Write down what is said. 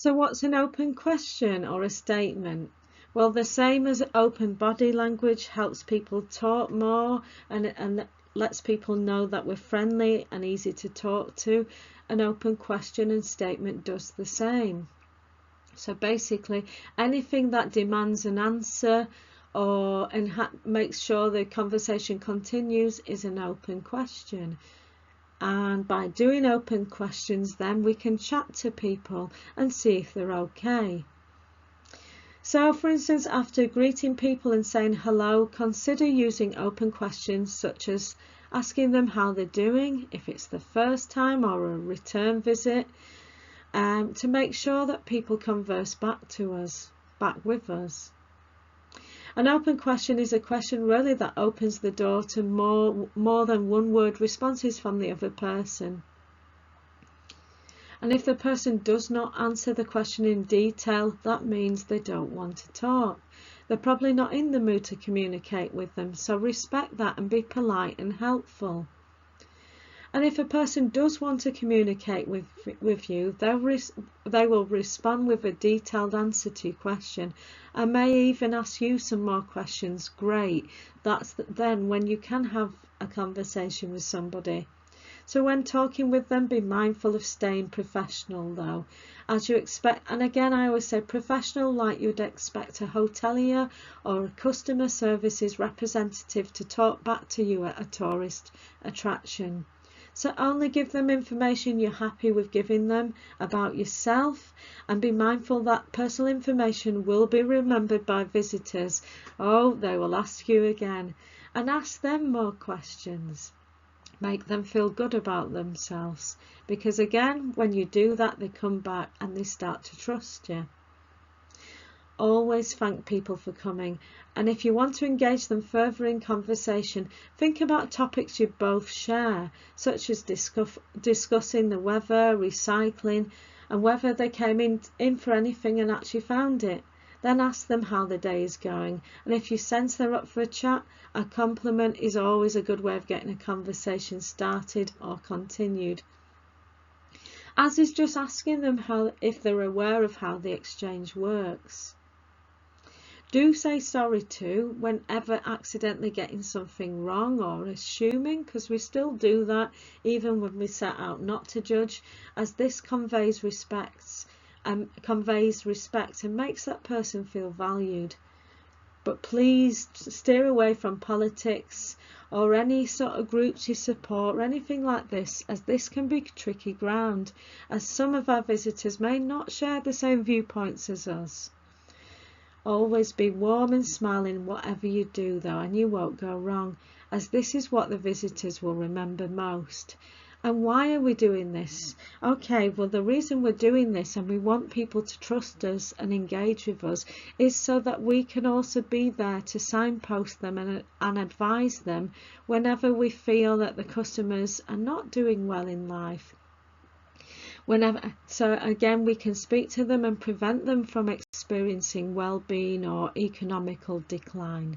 So what's an open question or a statement? Well, the same as open body language helps people talk more and lets people know that we're friendly and easy to talk to. An open question and statement does the same. So basically, anything that demands an answer or makes sure the conversation continues is an open question. And by doing open questions, then we can chat to people and see if they're okay. So, for instance, after greeting people and saying hello, consider using open questions such as asking them how they're doing, if it's the first time or a return visit, to make sure that people converse back with us. An open question is a question really that opens the door to more than one word responses from the other person. And if the person does not answer the question in detail, that means they don't want to talk. They're probably not in the mood to communicate with them, so respect that and be polite and helpful. And if a person does want to communicate with you, they will respond with a detailed answer to your question and may even ask you some more questions. Great. That's then when you can have a conversation with somebody. So when talking with them, be mindful of staying professional though, as you expect. And again, I always say professional like you'd expect a hotelier or a customer services representative to talk back to you at a tourist attraction. So only give them information you're happy with giving them about yourself, and be mindful that personal information will be remembered by visitors. Oh, they will ask you again, and ask them more questions. Make them feel good about themselves, because again, when you do that, they come back and they start to trust you. Always thank people for coming, and if you want to engage them further in conversation, think about topics you both share, such as discussing the weather, recycling, and whether they came in for anything and actually found it. Then ask them how the day is going, and if you sense they're up for a chat, a compliment is always a good way of getting a conversation started or continued. As is just asking them if they're aware of how the exchange works. Do say sorry too whenever accidentally getting something wrong or assuming, because we still do that even when we set out not to judge, as this conveys respect and makes that person feel valued. But please steer away from politics or any sort of groups you support or anything like this, as this can be tricky ground, as some of our visitors may not share the same viewpoints as us. Always be warm and smiling whatever you do though, and you won't go wrong, as this is what the visitors will remember most. And why are we doing this? Okay, well, the reason we're doing this, and we want people to trust us and engage with us, is so that we can also be there to signpost them and advise them whenever we feel that the customers are not doing well in life. So again, we can speak to them and prevent them from experiencing well-being or economical decline.